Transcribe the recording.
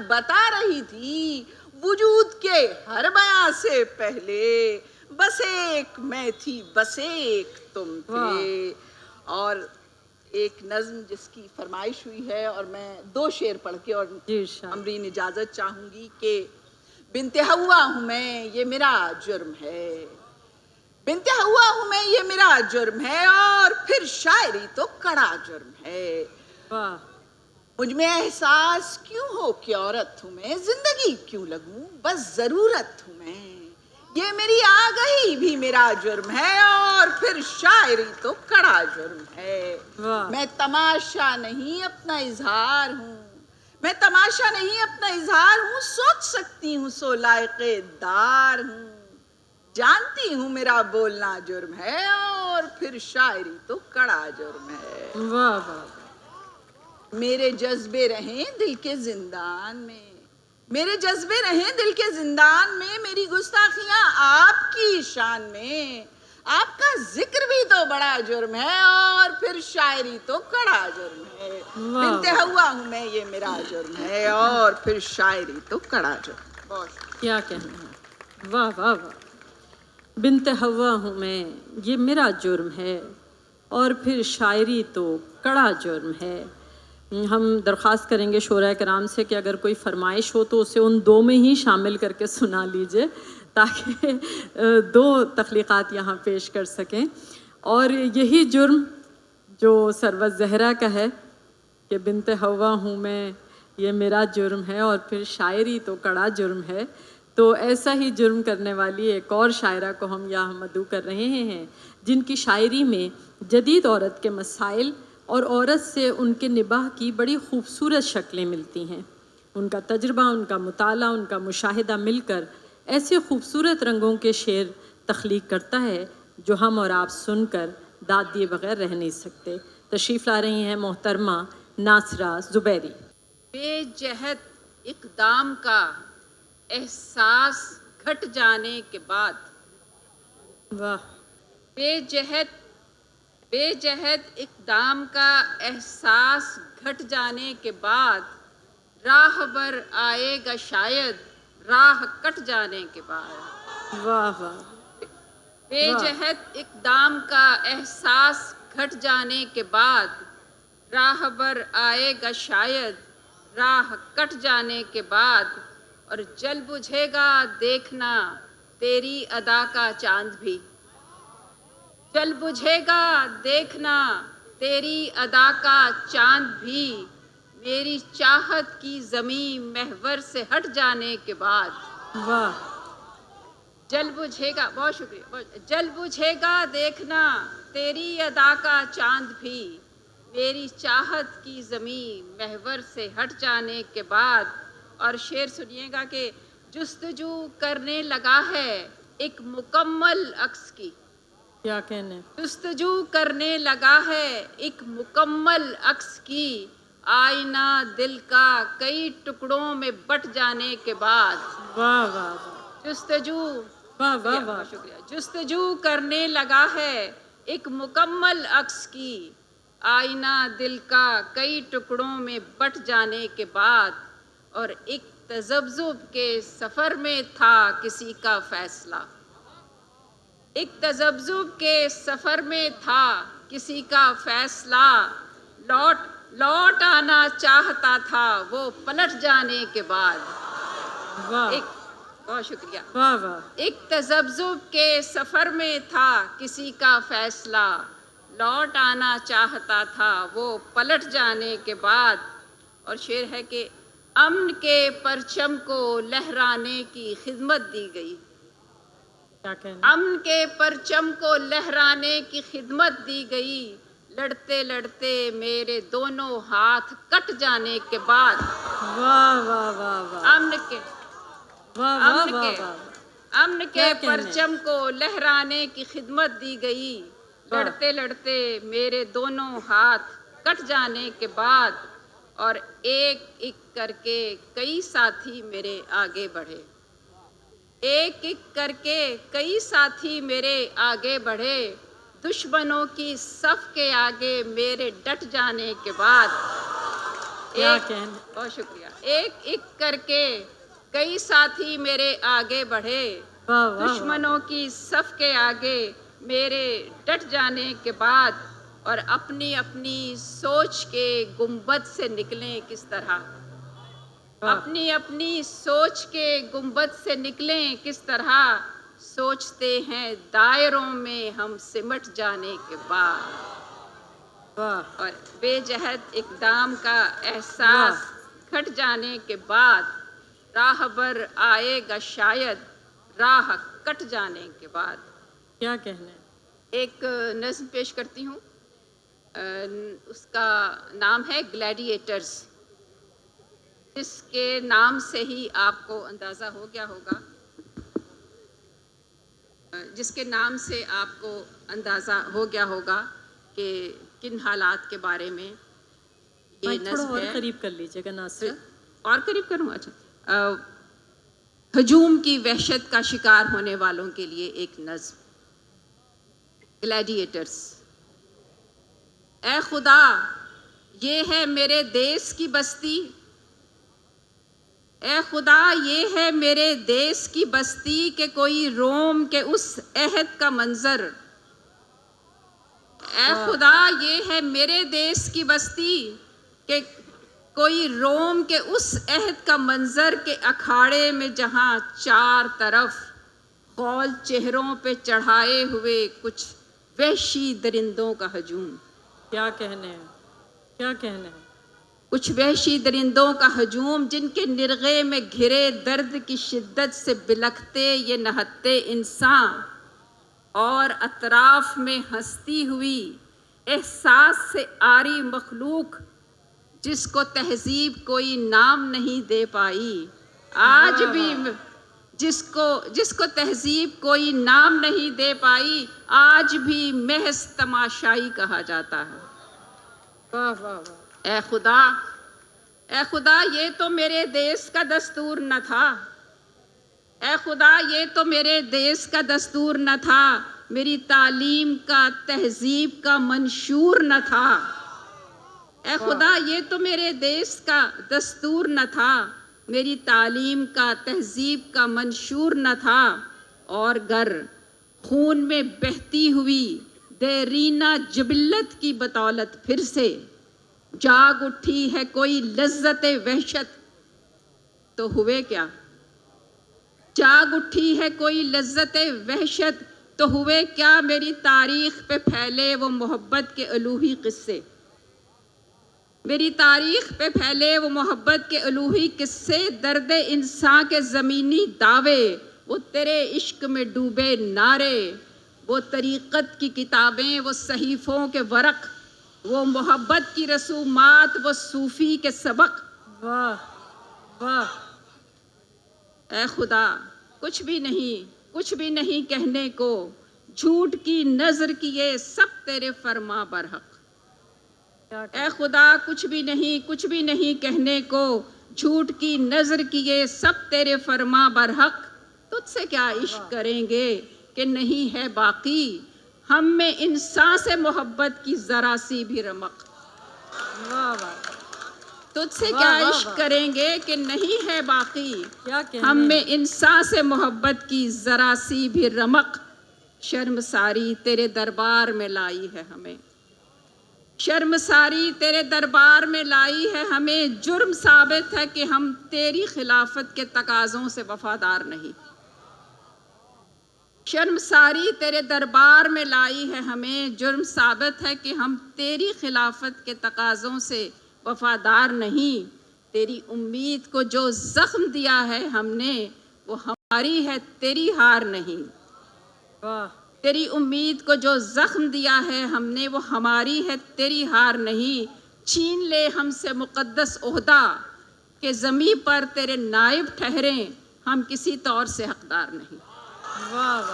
بتا رہی تھی وجود کے ہر بیاں سے پہلے بس ایک میں تھی بس ایک تم تھے. اور ایک نظم جس کی فرمائش ہوئی ہے اور میں 2 شعر پڑھ کے اور امرین اجازت چاہوں گی کہ بنت حوا ہوں میں یہ میرا جرم ہے، بنت حوا ہوں میں یہ میرا جرم ہے، اور پھر شاعری تو کڑا جرم ہے. مجھ میں احساس کیوں ہو کہ عورت ہوں میں، زندگی کیوں لگوں بس ضرورت ہوں میں، یہ میری آگہی بھی میرا جرم ہے، اور پھر شاعری تو کڑا جرم ہے. میں تماشا نہیں اپنا اظہار ہوں، میں تماشا نہیں اپنا اظہار ہوں، سوچ سکتی ہوں سو لائق دار ہوں، جانتی ہوں میرا بولنا جرم ہے، اور پھر شاعری تو کڑا جرم ہے. واہ واہ. میرے جذبے رہیں دل کے زندان میں، میرے جذبے رہیں دل کے زندان میں، میری گستاخیاں آپ کی شان میں، آپ کا ذکر بھی تو بڑا جرم ہے، اور پھر شاعری تو کڑا جرم ہے. بنت حوا ہوں میں یہ میرا جرم ہے، اور پھر شاعری تو کڑا جرم ہے. کیا کہنا ہے. واہ واہ واہ. بنت حوا ہوں میں یہ میرا جرم ہے، اور پھر شاعری تو کڑا جرم ہے. ہم درخواست کریں گے شعراء کرام سے کہ اگر کوئی فرمائش ہو تو اسے ان 2 میں ہی شامل کر کے سنا لیجئے تاکہ 2 تخلیقات یہاں پیش کر سکیں. اور یہی جرم جو سروت زہرا کا ہے کہ بنت حوا ہوں میں یہ میرا جرم ہے، اور پھر شاعری تو کڑا جرم ہے. تو ایسا ہی جرم کرنے والی ایک اور شاعرہ کو ہم یہاں مدعو کر رہے ہیں جن کی شاعری میں جدید عورت کے مسائل اور عورت سے ان کے نباہ کی بڑی خوبصورت شکلیں ملتی ہیں. ان کا تجربہ، ان کا مطالعہ، ان کا مشاہدہ مل کر ایسے خوبصورت رنگوں کے شعر تخلیق کرتا ہے جو ہم اور آپ سن کر داد دیے بغیر رہ نہیں سکتے. تشریف لا رہی ہیں محترمہ ناصرہ زبیری. بے جہت اقدام کا احساس گھٹ جانے کے بعد، واہ. بے جہت اقدام کا احساس گھٹ جانے کے بعد، راہ بر آئے گا شاید راہ کٹ جانے کے بعد. واہ واہ. بے جہت اقدام کا احساس گھٹ جانے کے بعد، راہ بر آئے گا شاید راہ کٹ جانے کے بعد، اور جل بجھے گا دیکھنا تیری ادا کا چاند بھی، جل بجھے گا دیکھنا تیری ادا کا چاند بھی، میری چاہت کی زمین محور سے ہٹ جانے کے بعد. واہ. جل بجھے گا، بہت شکریہ، جل بجھے گا دیکھنا تیری ادا کا چاند بھی، میری چاہت کی زمین محور سے ہٹ جانے کے بعد. اور شعر سنیے گا کہ جستجو کرنے لگا ہے ایک مکمل عکس کی، کیا کہنے. جستجو کرنے لگا ہے ایک مکمل عکس کی، آئینہ دل کا کئی ٹکڑوں میں بٹ جانے کے بعد. واہ واہ واہ. جستجو، واہ واہ واہ. شکریہ، جستجو کرنے لگا ہے ایک مکمل عکس کی، آئینہ دل کا کئی ٹکڑوں میں بٹ جانے کے بعد، اور ایک تذبذب کے سفر میں تھا کسی کا فیصلہ، ایک تذبذب کے سفر میں تھا کسی کا فیصلہ، لوٹ آنا چاہتا تھا وہ پلٹ جانے کے بعد. بہت شکریہ. واہ واہ. ایک تذبذب کے سفر میں تھا کسی کا فیصلہ، لوٹ آنا چاہتا تھا وہ پلٹ جانے کے بعد. اور شعر ہے کہ امن کے پرچم کو لہرانے کی خدمت دی گئی، امن کے پرچم کو لہرانے کی خدمت دی گئی، لڑتے لڑتے میرے دونوں ہاتھ کٹ جانے کے بعد. واہ واہ واہ واہ. امن کے پرچم کو لہرانے کی خدمت دی گئی، لڑتے لڑتے میرے دونوں ہاتھ کٹ جانے کے بعد، اور ایک ایک کر کے کئی ساتھی میرے آگے بڑھے، ایک ایک کر کے کئی ساتھی میرے آگے بڑھے، دشمنوں کی صف کے آگے میرے ڈٹ جانے کے بعد. کیا کہنے. بہت شکریہ. ایک ایک کر کے کئی ساتھی میرے آگے بڑھے, واہ واہ واہ. دشمنوں کی صف کے آگے میرے ڈٹ جانے کے بعد, اور اپنی اپنی سوچ کے گنبد سے نکلیں کس طرح, اپنی اپنی سوچ کے گنبد سے نکلیں کس طرح, سوچتے ہیں دائروں میں ہم سمٹ جانے کے بعد, واہ. اور بے جہت اقدام کا احساس کھٹ جانے کے بعد, راہ بر آئے گا شاید راہ کٹ جانے کے بعد. کیا کہنے. ایک نظم پیش کرتی ہوں, اس کا نام ہے گلیڈیٹرز, جس کے نام سے ہی آپ کو اندازہ ہو گیا ہوگا, جس کے نام سے آپ کو اندازہ ہو گیا ہوگا کہ کن حالات کے بارے میں یہ مائک تھوڑا نظم اور ہے. قریب کر لیجیے گا ناصر. اور قریب کروں. اچھا, ہجوم کی وحشت کا شکار ہونے والوں کے لیے ایک نظم. گلیڈیٹرز. اے خدا یہ ہے میرے دیس کی بستی, اے خدا یہ ہے میرے دیس کی بستی کہ کوئی روم کے اس عہد کا منظر, اے خدا یہ ہے میرے دیس کی بستی کہ کوئی روم کے اس عہد کا منظر کے اکھاڑے میں جہاں چار طرف خول چہروں پہ چڑھائے ہوئے کچھ وحشی درندوں کا ہجوم. کیا کہنے ہیں. کیا کہنے ہیں. کچھ وحشی درندوں کا ہجوم جن کے نرغے میں گھرے درد کی شدت سے بلکتے یہ نہتے انسان, اور اطراف میں ہنستی ہوئی احساس سے آری مخلوق جس کو تہذیب کوئی نام نہیں دے پائی, آج بھی جس کو تہذیب کوئی نام نہیں دے پائی, آج بھی محض تماشائی کہا جاتا ہے. واہ واہ واہ. اے خدا, اے خدا یہ تو میرے دیس کا دستور نہ تھا, اے خدا یہ تو میرے دیس کا دستور نہ تھا, میری تعلیم کا تہذیب کا منشور نہ تھا, اے خدا یہ تو میرے دیس کا دستور نہ تھا, میری تعلیم کا تہذیب کا منشور نہ تھا, اور گر خون میں بہتی ہوئی دیرینہ جبلت کی بدولت پھر سے جاگ اٹھی ہے کوئی لذت وحشت تو ہوئے کیا, جاگ اٹھی ہے کوئی لذت وحشت تو ہوئے کیا, میری تاریخ پہ پھیلے وہ محبت کے الوہی قصے, میری تاریخ پہ پھیلے وہ محبت کے الوہی قصے, درد انسان کے زمینی دعوے, وہ تیرے عشق میں ڈوبے نعرے, وہ طریقت کی کتابیں, وہ صحیفوں کے ورق, وہ محبت کی رسومات, وہ صوفی کے سبق. واہ واہ. اے خدا کچھ بھی نہیں کہنے کو, جھوٹ کی نظر کیے سب تیرے فرما برحق. اے خدا کچھ بھی نہیں کہنے کو, جھوٹ کی نظر کیے سب تیرے فرما برحق, تجھ سے کیا عشق کریں گے کہ نہیں ہے باقی, ہم میں انسان سے محبت کی ذرا سی بھی رمق. واہ واہ. تجھ سے کیا عشق کریں گے کہ نہیں ہے باقی, کیا کہنے. ہم میں انسان سے محبت کی ذرا سی بھی رمق. شرمساری تیرے دربار میں لائی ہے ہمیں, شرمساری تیرے دربار میں لائی ہے ہمیں, جرم ثابت ہے کہ ہم تیری خلافت کے تقاضوں سے وفادار نہیں. شرمساری تیرے دربار میں لائی ہے ہمیں, جرم ثابت ہے کہ ہم تیری خلافت کے تقاضوں سے وفادار نہیں. تیری امید کو جو زخم دیا ہے ہم نے وہ ہماری ہے تیری ہار نہیں. واہ. تیری امید کو جو زخم دیا ہے ہم نے وہ ہماری ہے تیری ہار نہیں. چھین لے ہم سے مقدس عہدہ کہ زمیں پر تیرے نائب ٹھہریں, ہم کسی طور سے حقدار نہیں. واہ واہ.